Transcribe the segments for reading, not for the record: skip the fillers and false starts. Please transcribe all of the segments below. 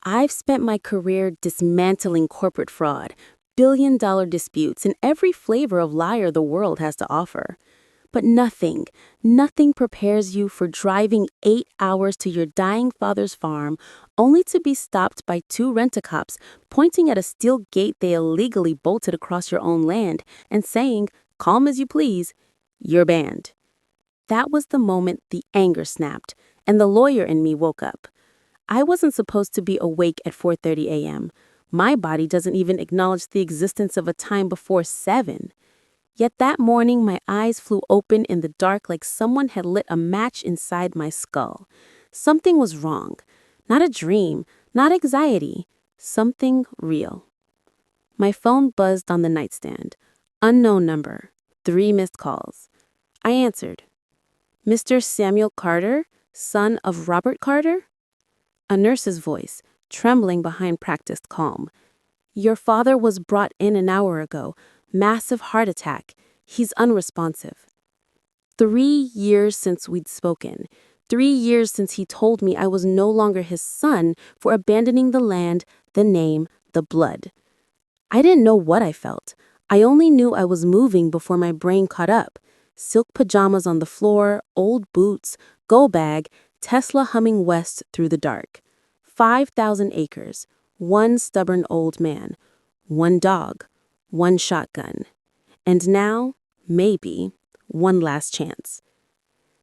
I've spent my career dismantling corporate fraud, billion-dollar disputes, and every flavor of liar the world has to offer. But nothing prepares you for driving 8 hours to your dying father's farm only to be stopped by two rent-a-cops pointing at a steel gate they illegally bolted across your own land and saying, calm as you please, you're banned. That was the moment the anger snapped, and the lawyer in me woke up. I wasn't supposed to be awake at 4:30 a.m. My body doesn't even acknowledge the existence of a time before 7. Yet that morning, my eyes flew open in the dark like someone had lit a match inside my skull. Something was wrong. Not a dream, not anxiety, something real. My phone buzzed on the nightstand. Unknown number. 3 missed calls. I answered. Mr. Samuel Carter, son of Robert Carter? A nurse's voice, trembling behind practiced calm. Your father was brought in an hour ago. Massive heart attack. He's unresponsive. 3 years since we'd spoken. 3 years since he told me I was no longer his son for abandoning the land, the name, the blood. I didn't know what I felt. I only knew I was moving before my brain caught up. Silk pajamas on the floor, old boots, go bag, Tesla humming west through the dark. 5,000 acres, one stubborn old man, one dog, one shotgun. And now, maybe, one last chance.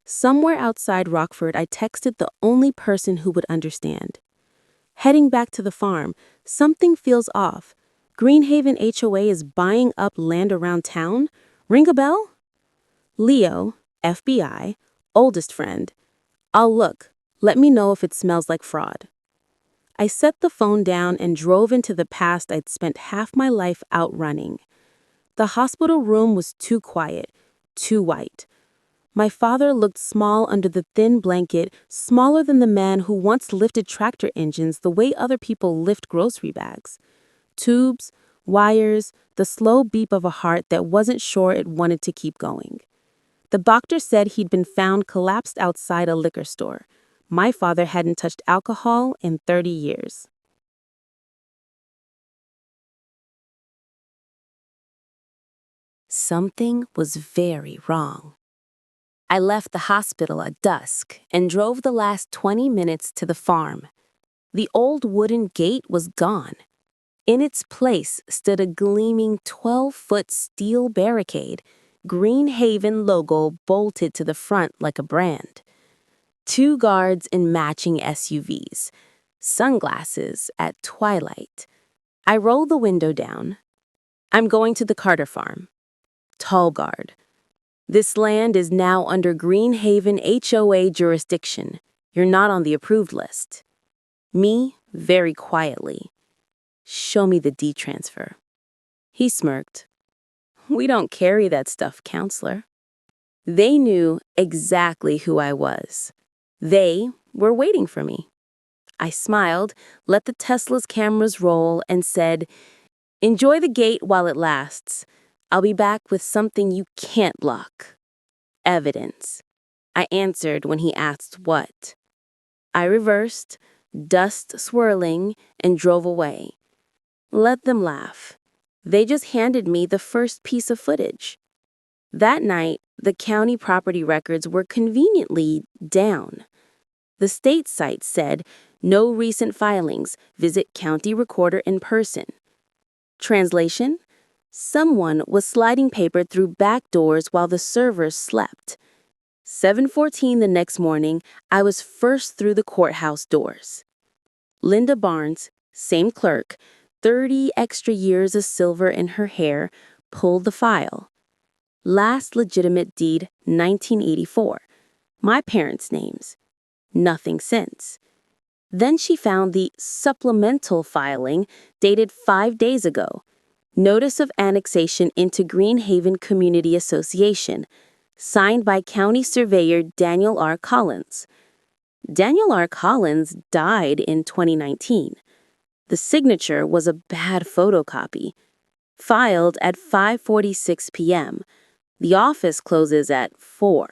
Somewhere outside Rockford, I texted the only person who would understand. Heading back to the farm, something feels off. Greenhaven HOA is buying up land around town? Ring a bell? Leo, FBI, oldest friend. I'll look. Let me know if it smells like fraud. I set the phone down and drove into the past I'd spent half my life outrunning. The hospital room was too quiet, too white. My father looked small under the thin blanket, smaller than the man who once lifted tractor engines the way other people lift grocery bags. Tubes, wires, the slow beep of a heart that wasn't sure it wanted to keep going. The doctor said he'd been found collapsed outside a liquor store. My father hadn't touched alcohol in 30 years. Something was very wrong. I left the hospital at dusk and drove the last 20 minutes to the farm. The old wooden gate was gone. In its place stood a gleaming 12-foot steel barricade, Greenhaven logo bolted to the front like a brand. 2 guards in matching SUVs, sunglasses at twilight. I roll the window down. I'm going to the Carter farm. Tall guard. This land is now under Greenhaven HOA jurisdiction. You're not on the approved list. Me, very quietly. Show me the deed transfer. He smirked. We don't carry that stuff, counselor. They knew exactly who I was. They were waiting for me. I smiled, let the Tesla's cameras roll, and said, enjoy the gate while it lasts. I'll be back with something you can't block. Evidence. I answered when he asked what. I reversed, dust swirling, and drove away. Let them laugh. They just handed me the first piece of footage. That night, the county property records were conveniently down. The state site said, no recent filings, visit county recorder in person. Translation? Someone was sliding paper through back doors while the servers slept. 7:14 the next morning, I was first through the courthouse doors. Linda Barnes, same clerk, 30 extra years of silver in her hair, pulled the file. Last legitimate deed, 1984. My parents' names. Nothing since. Then she found the supplemental filing dated 5 days ago. Notice of annexation into Greenhaven Community Association, signed by County Surveyor Daniel R. Collins. Daniel R. Collins died in 2019. The signature was a bad photocopy. Filed at 5:46 p.m. The office closes at 4.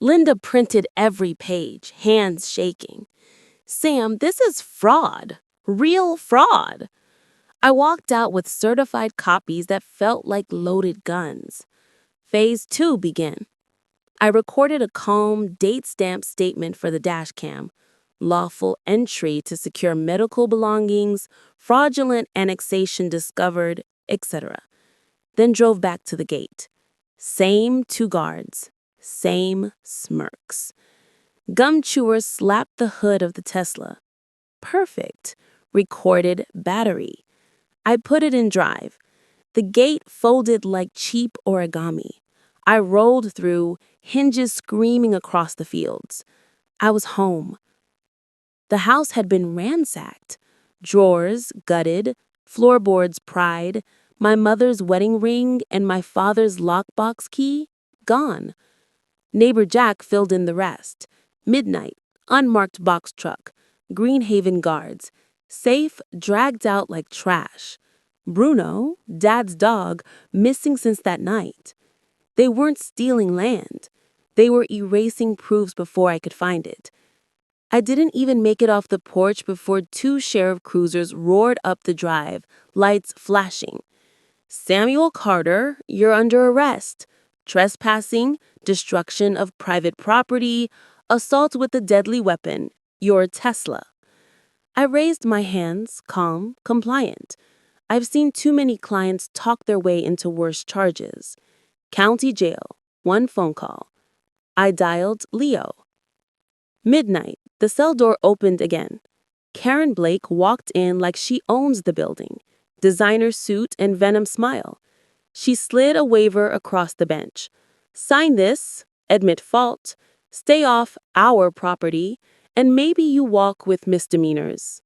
Linda printed every page, hands shaking. Sam, this is fraud. Real fraud. I walked out with certified copies that felt like loaded guns. Phase 2 began. I recorded a calm, date-stamped statement for the dash cam, lawful entry to secure medical belongings, fraudulent annexation discovered, etc. Then drove back to the gate. Same 2 guards, same smirks. Gum chewers slapped the hood of the Tesla. Perfect. Recorded battery. I put it in drive. The gate folded like cheap origami. I rolled through, hinges screaming across the fields. I was home. The house had been ransacked. Drawers gutted, floorboards pried, my mother's wedding ring and my father's lockbox key gone. Neighbor Jack filled in the rest. Midnight, unmarked box truck, Greenhaven guards, safe dragged out like trash. Bruno, Dad's dog, missing since that night. They weren't stealing land. They were erasing proofs before I could find it. I didn't even make it off the porch before 2 sheriff cruisers roared up the drive, lights flashing. Samuel Carter, you're under arrest. Trespassing, destruction of private property, assault with a deadly weapon, your Tesla. I raised my hands, calm, compliant. I've seen too many clients talk their way into worse charges. County jail, 1 phone call. I dialed Leo. Midnight, the cell door opened again. Karen Blake walked in like she owns the building. Designer suit and venom smile. She slid a waiver across the bench. Sign this, admit fault, stay off our property, and maybe you walk with misdemeanors.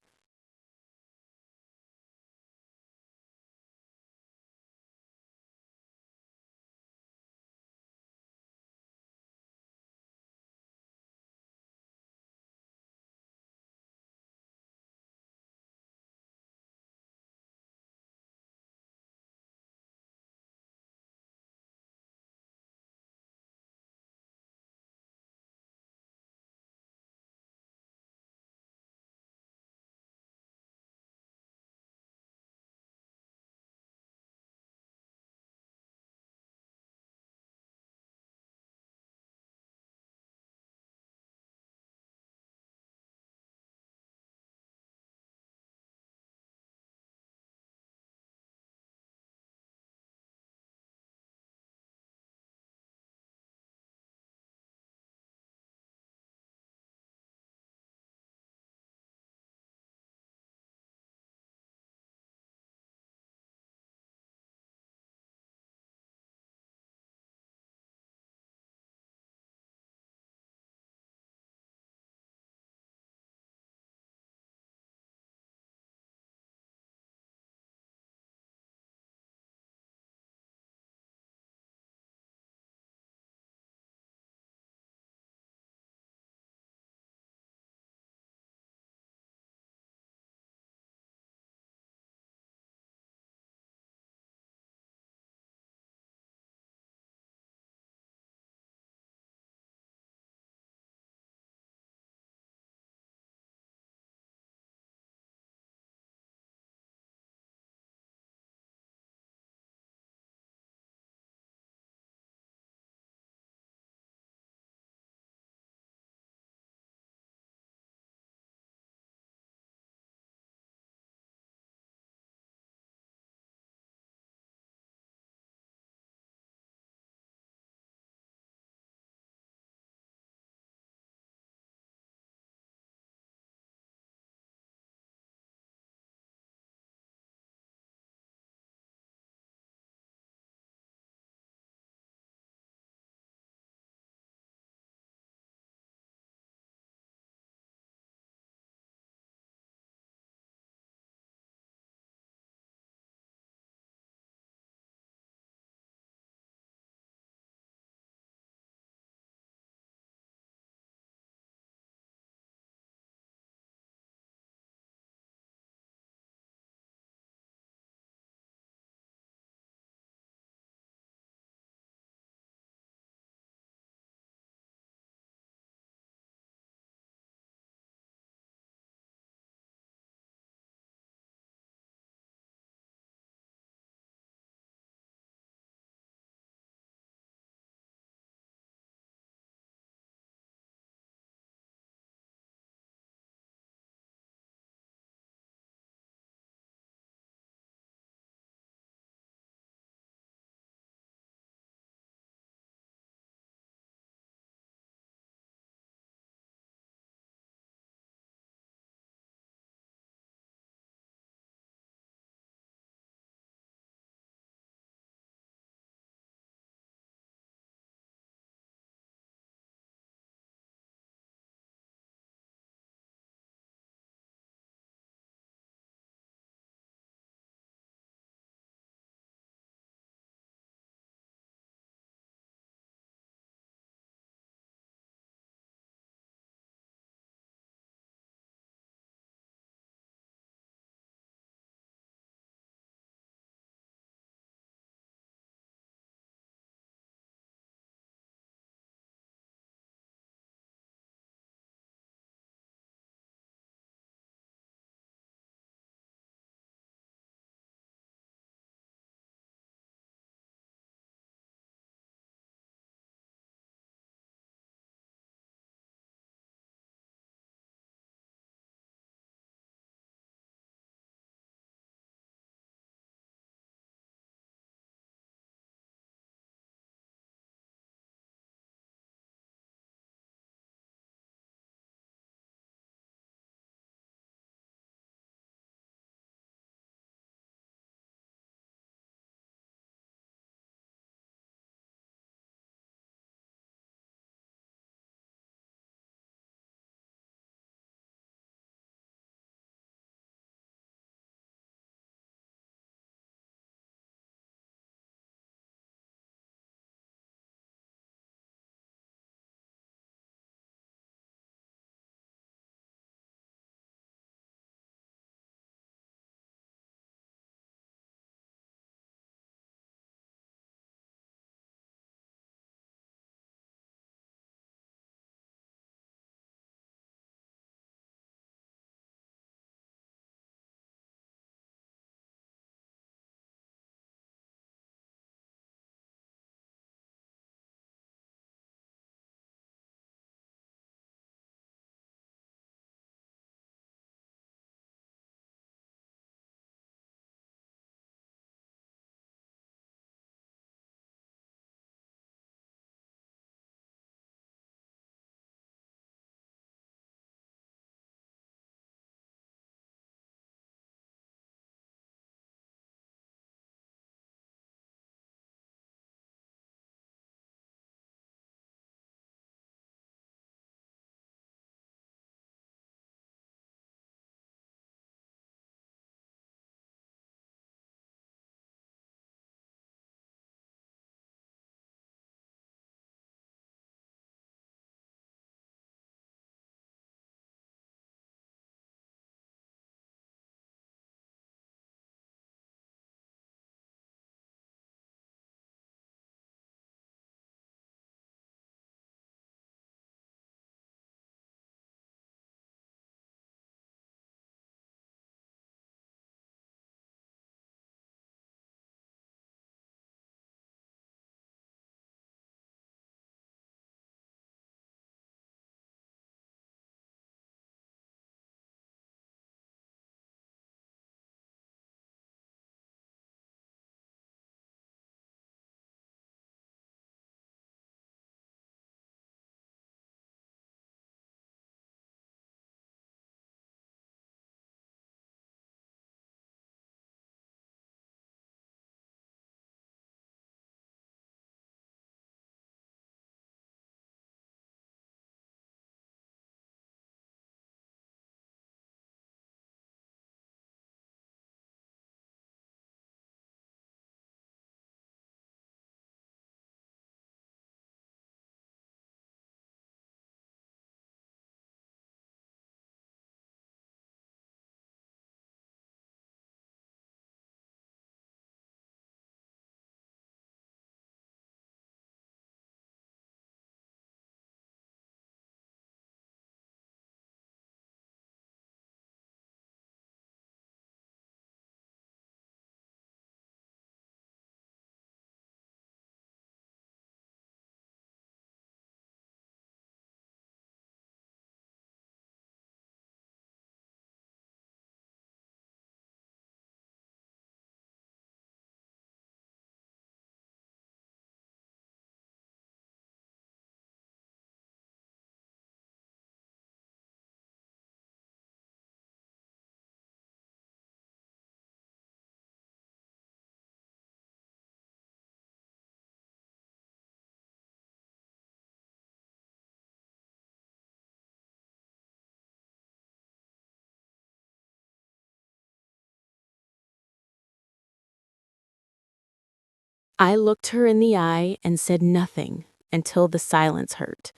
I looked her in the eye and said nothing until the silence hurt.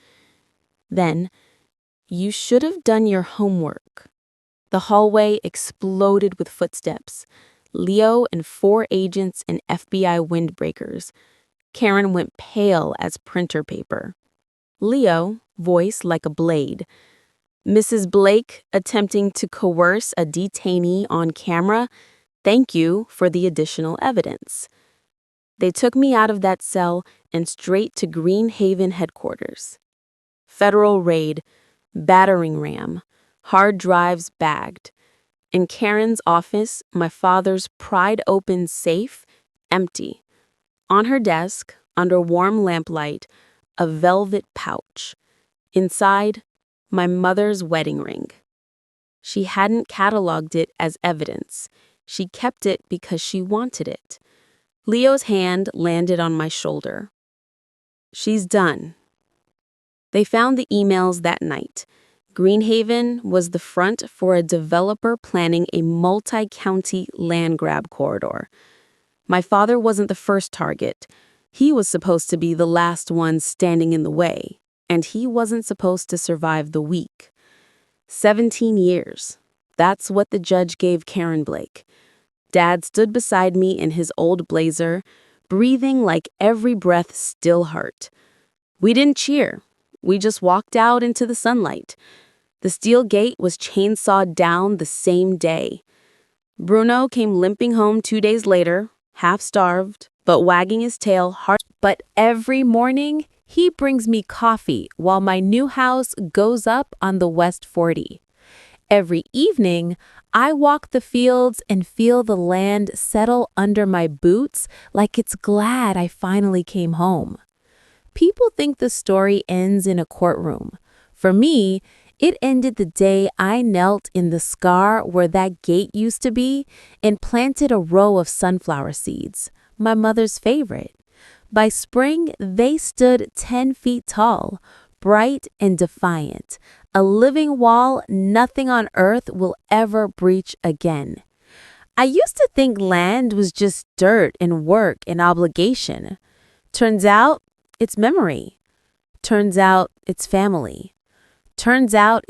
Then, "You should have done your homework." The hallway exploded with footsteps. Leo and 4 agents and FBI windbreakers. Karen went pale as printer paper. Leo, voice like a blade. "Mrs. Blake attempting to coerce a detainee on camera. Thank you for the additional evidence." They took me out of that cell and straight to Green Haven headquarters. Federal raid, battering ram, hard drives bagged. In Karen's office, my father's pried-open safe, empty. On her desk, under warm lamplight, a velvet pouch. Inside, my mother's wedding ring. She hadn't cataloged it as evidence. She kept it because she wanted it. Leo's hand landed on my shoulder. "She's done." They found the emails that night. Greenhaven was the front for a developer planning a multi-county land grab corridor. My father wasn't the first target. He was supposed to be the last one standing in the way, and he wasn't supposed to survive the week. 17 years. That's what the judge gave Karen Blake. Dad stood beside me in his old blazer, breathing like every breath still hurt. We didn't cheer. We just walked out into the sunlight. The steel gate was chainsawed down the same day. Bruno came limping home 2 days later, half-starved, but wagging his tail hard. But every morning, he brings me coffee while my new house goes up on the West 40. Every evening, I walk the fields and feel the land settle under my boots like it's glad I finally came home. People think the story ends in a courtroom. For me, it ended the day I knelt in the scar where that gate used to be and planted a row of sunflower seeds, my mother's favorite. By spring, they stood 10 feet tall, bright and defiant, a living wall nothing on earth will ever breach again. I used to think land was just dirt and work and obligation. Turns out, it's memory. Turns out, it's family. Turns out, it's